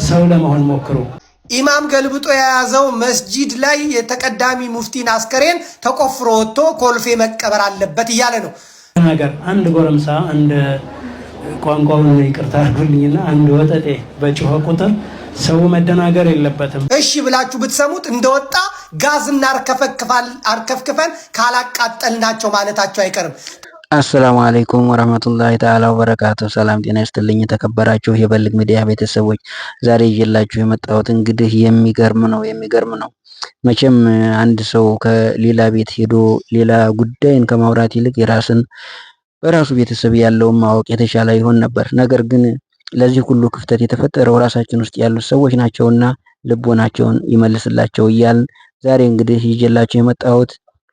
ሰው ለመሆን ሞክሩ። ኢማም ገልብጦ የያዘው መስጂድ ላይ የተቀዳሚ ሙፍቲን አስከሬን ተቆፍሮ ወጥቶ ኮልፌ መቀበር አለበት እያለ ነው። ነገር አንድ ጎረምሳ አንድ ቋንቋውን ይቅርታ አድርጉልኝና አንድ ወጠጤ በጮኸ ቁጥር ሰው መደናገር የለበትም። እሺ ብላችሁ ብትሰሙት እንደወጣ ጋዝና አርከፍክፈን ካላቃጠልናቸው ማለታቸው አይቀርም። አሰላሙ አለይኩም ወራህመቱላሂ ተዓላ ወበረካቱ። ሰላም ጤና ይስጥልኝ የተከበራችሁ የበልግ ሚዲያ ቤተሰቦች፣ ዛሬ ይዤላችሁ የመጣሁት እንግዲህ የሚገርም ነው። መቼም አንድ ሰው ከሌላ ቤት ሄዶ ሌላ ጉዳይን ከማውራት ይልቅ የራስን በራሱ ቤተሰብ ያለውን ማወቅ የተሻለ ይሆን ነበር። ነገር ግን ለዚህ ሁሉ ክፍተት የተፈጠረው ራሳችን ውስጥ ያሉት ሰዎች ናቸውና ልቦናቸውን ይመልስላቸው እያልን ዛሬ እንግዲህ ይዤላችሁ የመጣሁት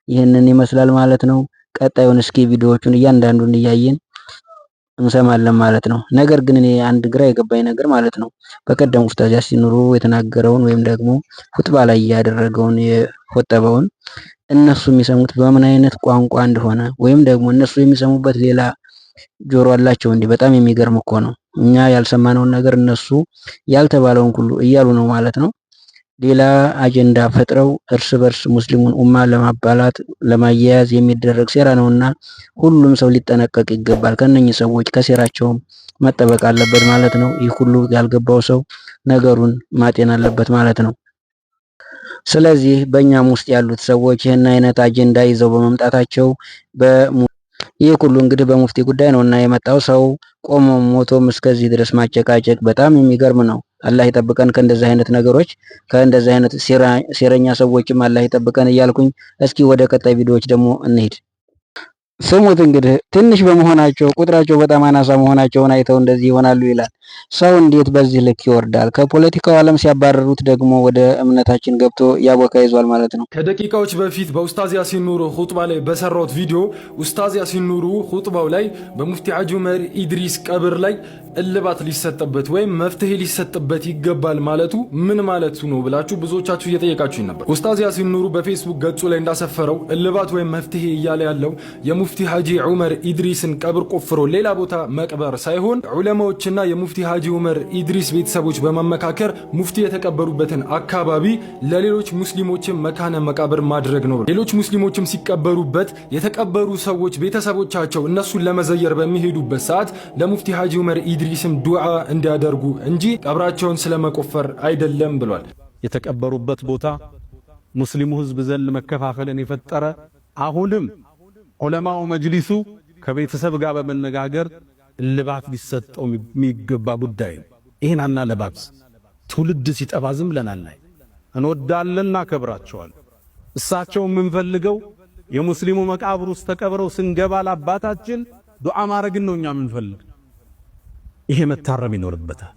ይህንን ይመስላል ማለት ነው። ቀጣዩን እስኪ ቪዲዮዎቹን እያንዳንዱን እያየን እንሰማለን ማለት ነው። ነገር ግን እኔ አንድ ግራ የገባኝ ነገር ማለት ነው በቀደም ኡስታዝ ያሲን ኑሩ የተናገረውን ወይም ደግሞ ኹጥባ ላይ ያደረገውን የሆጠበውን እነሱ የሚሰሙት በምን አይነት ቋንቋ እንደሆነ ወይም ደግሞ እነሱ የሚሰሙበት ሌላ ጆሮ አላቸው እንዴ? በጣም የሚገርም እኮ ነው። እኛ ያልሰማነውን ነገር እነሱ ያልተባለውን ሁሉ እያሉ ነው ማለት ነው። ሌላ አጀንዳ ፈጥረው እርስ በርስ ሙስሊሙን ኡማ ለማባላት ለማያያዝ የሚደረግ ሴራ ነውና ሁሉም ሰው ሊጠነቀቅ ይገባል። ከነኚህ ሰዎች ከሴራቸውም መጠበቅ አለበት ማለት ነው። ይህ ሁሉ ያልገባው ሰው ነገሩን ማጤን አለበት ማለት ነው። ስለዚህ በእኛም ውስጥ ያሉት ሰዎች ይህን አይነት አጀንዳ ይዘው በመምጣታቸው ይህ ሁሉ እንግዲህ በሙፍቲ ጉዳይ ነውና የመጣው ሰው ቆሞ ሞቶም እስከዚህ ድረስ ማጨቃጨቅ በጣም የሚገርም ነው። አላህ ይጠብቀን ከእንደዚህ አይነት ነገሮች፣ ከእንደዚህ አይነት ሴረኛ ሰዎችም አላህ ይጠብቀን እያልኩኝ እስኪ ወደ ቀጣይ ቪዲዮዎች ደግሞ እንሂድ። ስሙት እንግዲህ ትንሽ በመሆናቸው ቁጥራቸው በጣም አናሳ መሆናቸውን አይተው እንደዚህ ይሆናሉ ይላል። ሰው እንዴት በዚህ ልክ ይወርዳል? ከፖለቲካው ዓለም ሲያባረሩት ደግሞ ወደ እምነታችን ገብቶ ያቦካ ይዟል ማለት ነው። ከደቂቃዎች በፊት በኡስታዝ ያሲን ኑሩ ኹጥባ ላይ በሰራሁት ቪዲዮ ኡስታዝ ያሲን ኑሩ ኹጥባው ላይ በሙፍቲ ሐጂ ዑመር ኢድሪስ ቀብር ላይ እልባት ሊሰጥበት ወይም መፍትሄ ሊሰጥበት ይገባል ማለቱ ምን ማለቱ ነው ብላችሁ ብዙዎቻችሁ እየጠየቃችሁኝ ነበር። ኡስታዝ ያሲን ኑሩ በፌስቡክ ገጹ ላይ እንዳሰፈረው እልባት ወይም መፍትሄ እያለ ያለው የሙፍቲ ሐጂ ዑመር ኢድሪስን ቀብር ቆፍሮ ሌላ ቦታ መቅበር ሳይሆን ዑለማዎችና የሙፍቲ ሐጂ ዑመር ኢድሪስ ቤተሰቦች በመመካከር ሙፍቲ የተቀበሩበትን አካባቢ ለሌሎች ሙስሊሞችም መካነ መቃብር ማድረግ ነው። ሌሎች ሙስሊሞችም ሲቀበሩበት የተቀበሩ ሰዎች ቤተሰቦቻቸው እነሱን ለመዘየር በሚሄዱበት ሰዓት ለሙፍቲ ሐጂ ዑመር ኢድሪስም ዱዓ እንዲያደርጉ እንጂ ቀብራቸውን ስለመቆፈር አይደለም ብሏል። የተቀበሩበት ቦታ ሙስሊሙ ህዝብ ዘንድ መከፋፈልን የፈጠረ አሁንም ዑለማው መጅሊሱ ከቤተሰብ ጋር በመነጋገር እልባት ሊሰጠው የሚገባ ጉዳይ ነው። ይሄን አናለባብስ። ትውልድ ሲጠፋ ዝም ብለናል። እንወዳለን፣ እናከብራቸዋለን። እሳቸው የምንፈልገው የሙስሊሙ መቃብር ውስጥ ተቀብረው ስንገባ ለአባታችን ዱዓ ማድረግን ነው እኛ የምንፈልግ። ይሄ መታረም ይኖርበታል።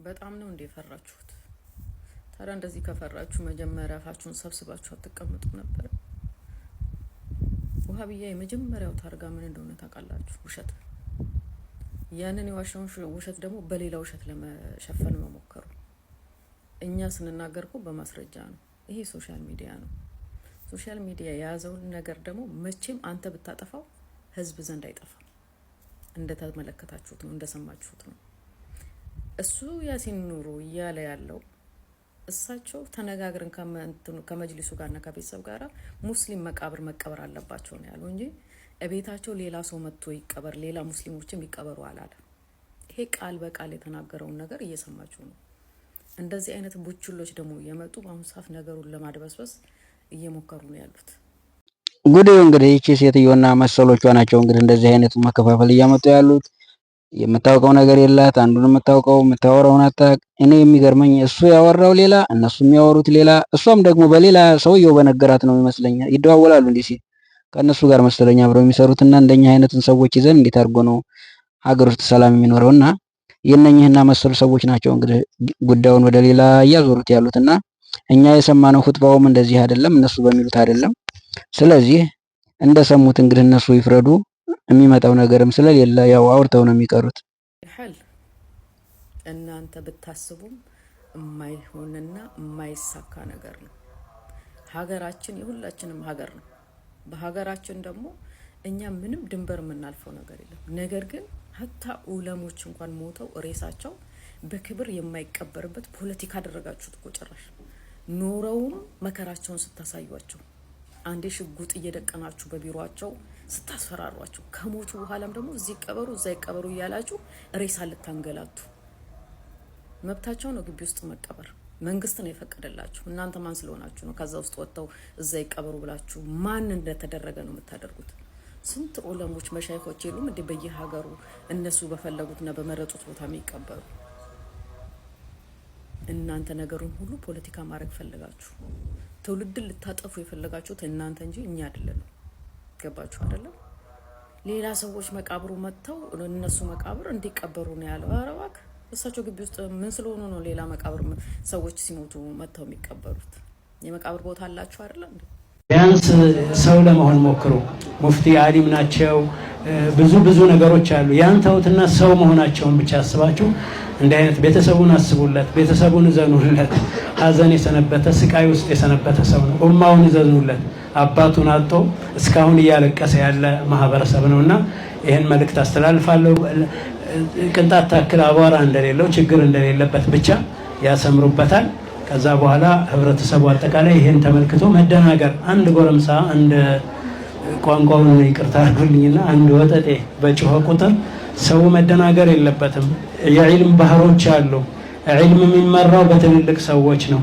በጣም ነው እንደፈራችሁት። ታዲያ እንደዚህ ከፈራችሁ መጀመሪያ አፋችሁን ሰብስባችሁ አትቀመጡ ነበር? ወሃቢያ የመጀመሪያው ታርጋ ምን እንደሆነ ታውቃላችሁ? ውሸት። ያንን የዋሻውን ውሸት ደግሞ በሌላ ውሸት ለመሸፈን መሞከሩ። እኛ ስንናገርኩ በማስረጃ ነው። ይሄ ሶሻል ሚዲያ ነው። ሶሻል ሚዲያ የያዘውን ነገር ደግሞ መቼም አንተ ብታጠፋው ህዝብ ዘንድ አይጠፋም። እንደተመለከታችሁት ነው፣ እንደሰማችሁት ነው። እሱ ያሲን ኑሩ እያለ ያለው እሳቸው ተነጋግረን ከመጅሊሱ ጋርና ከቤተሰብ ጋር ሙስሊም መቃብር መቀበር አለባቸው ነው ያለው እንጂ እቤታቸው ሌላ ሰው መጥቶ ይቀበር፣ ሌላ ሙስሊሞችም ይቀበሩ አላለ። ይሄ ቃል በቃል የተናገረውን ነገር እየሰማችሁ ነው። እንደዚህ አይነት ቡችሎች ደግሞ እየመጡ በአሁኑ ሰዓት ነገሩን ለማድበስበስ እየሞከሩ ነው ያሉት። ጉዳዩ እንግዲህ እቺ ሴትዮና መሰሎቿ ናቸው እንግዲህ እንደዚህ አይነቱ መከፋፈል እያመጡ ያሉት። የምታውቀው ነገር የላት፣ አንዱን የምታወራውን አታውቅ። እኔ የሚገርመኝ እሱ ያወራው ሌላ፣ እነሱ የሚያወሩት ሌላ፣ እሷም ደግሞ በሌላ ሰውየው በነገራት ነው ይመስለኛል። ይደዋወላሉ እንዲህ ሲል ከእነሱ ጋር መሰለኛ አብረው የሚሰሩትና እንደኛ አይነትን ሰዎች ይዘን እንዴት አድርጎ ነው ሀገር ውስጥ ሰላም የሚኖረውና የነኝህና መሰሉ ሰዎች ናቸው እንግዲህ ጉዳዩን ወደ ሌላ እያዞሩት ያሉትና እኛ የሰማነው ኹጥባውም እንደዚህ አይደለም፣ እነሱ በሚሉት አይደለም። ስለዚህ እንደሰሙት እንግዲህ እነሱ ይፍረዱ። የሚመጣው ነገርም ስለሌለ ያው አውርተው ነው የሚቀሩት። እናንተ ብታስቡም የማይሆንና የማይሳካ ነገር ነው። ሀገራችን የሁላችንም ሀገር ነው። በሀገራችን ደግሞ እኛ ምንም ድንበር የምናልፈው ነገር የለም። ነገር ግን ሀታ ዑለሞች እንኳን ሞተው ሬሳቸው በክብር የማይቀበርበት ፖለቲካ አደረጋችሁት እኮ ጭራሽ ኖረውም መከራቸውን ስታሳዩአቸው አንዴ ሽጉጥ እየደቀናችሁ በቢሮአቸው ስታስፈራሯቸው ከሞቱ በኋላም ደግሞ እዚህ ቀበሩ እዛ ይቀበሩ እያላችሁ ሬሳ ልታንገላቱ መብታቸው ነው ግቢ ውስጥ መቀበር መንግስት ነው የፈቀደላችሁ እናንተ ማን ስለሆናችሁ ነው ከዛ ውስጥ ወጣው እዛ ይቀበሩ ብላችሁ ማን እንደተደረገ ነው የምታደርጉት ስንት ዑለሞች መሻይኾች የሉም እንደ በየሀገሩ እነሱ በፈለጉትና በመረጡት ቦታ የሚቀበሩ እናንተ ነገሩን ሁሉ ፖለቲካ ማድረግ ፈልጋችሁ ትውልድን ልታጠፉ የፈለጋችሁት እናንተ እንጂ እኛ አይደለንም ገባችሁ አይደለም ሌላ ሰዎች መቃብሩ መጥተው እነሱ መቃብር እንዲቀበሩ ነው ያለው አረባክ እሳቸው ግቢ ውስጥ ምን ስለሆነ ነው ሌላ መቃብር ሰዎች ሲሞቱ መጥተው የሚቀበሩት የመቃብር ቦታ አላችሁ አይደል እንዴ ቢያንስ ሰው ለመሆን ሞክሩ ሙፍቲ ዓሊም ናቸው ብዙ ነገሮች አሉ ያንተውትና ሰው መሆናቸውን ብቻ አስባችሁ እንደ አይነት ቤተሰቡን አስቡለት ቤተሰቡን ዘኑለት ሀዘን የሰነበተ ስቃይ ውስጥ የሰነበተ ሰው ነው ኡማውን ዘኑለት አባቱን አጥቶ እስካሁን እያለቀሰ ያለ ማህበረሰብ ነውና ይሄን መልእክት አስተላልፋለሁ ቅንጣት ታክል አቧራ እንደሌለው ችግር እንደሌለበት ብቻ ያሰምሩበታል ከዛ በኋላ ህብረተሰቡ አጠቃላይ ይሄን ተመልክቶ መደናገር አንድ ጎረምሳ አንድ ቋንቋውን ይቅርታ አድርጉልኝና አንድ ወጠጤ በጮኸ ቁጥር ሰው መደናገር የለበትም የዒልም ባህሮች አሉ ዒልም የሚመራው በትልልቅ ሰዎች ነው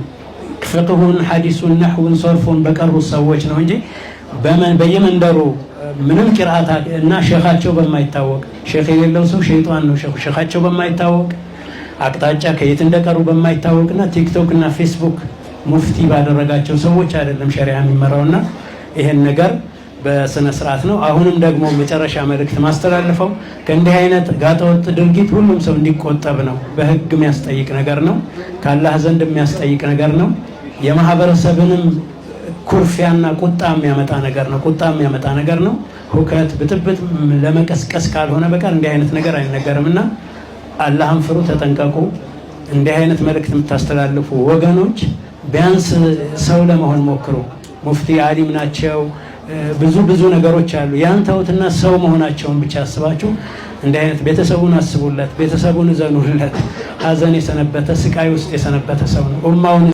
ፍቅሁን ሐዲሱን ነህውን ሰርፉን በቀሩ ሰዎች ነው እንጂ በየመንደሩ ምንም ቂራአት እና ሼኻቸው በማይታወቅ ሼኽ የሌለው ሰው ሸይጣን ነው ሼኻቸው በማይታወቅ አቅጣጫ ከየት እንደቀሩ በማይታወቅና ቲክቶክ እና ፌስቡክ ሙፍቲ ባደረጋቸው ሰዎች አይደለም ሸሪዓ የሚመራውና ይሄን ነገር በስነ ስርዓት ነው አሁንም ደግሞ መጨረሻ መልእክት ማስተላለፈው ከእንዲህ አይነት ጋጠወጥ ድርጊት ሁሉም ሰው እንዲቆጠብ ነው በህግ የሚያስጠይቅ ነገር ነው ካላህ ዘንድ የሚያስጠይቅ ነገር ነው የማህበረሰብንም ኩርፊያና ቁጣ የሚያመጣ ነገር ነው ሁከት ብጥብጥ ለመቀስቀስ ካልሆነ በቀር እንዲህ አይነት ነገር አይነገርምና አላህን ፍሩ ተጠንቀቁ እንዲህ አይነት መልእክት የምታስተላልፉ ወገኖች ቢያንስ ሰው ለመሆን ሞክሩ ሙፍቲ ዓሊም ናቸው ብዙ ነገሮች አሉ ያንተውትና ሰው መሆናቸውን ብቻ አስባችሁ እንደ አይነት ቤተሰቡን አስቡለት ቤተሰቡን ዘኑለት ሀዘን የሰነበተ ስቃይ ውስጥ የሰነበተ ሰው ነው ኡማውን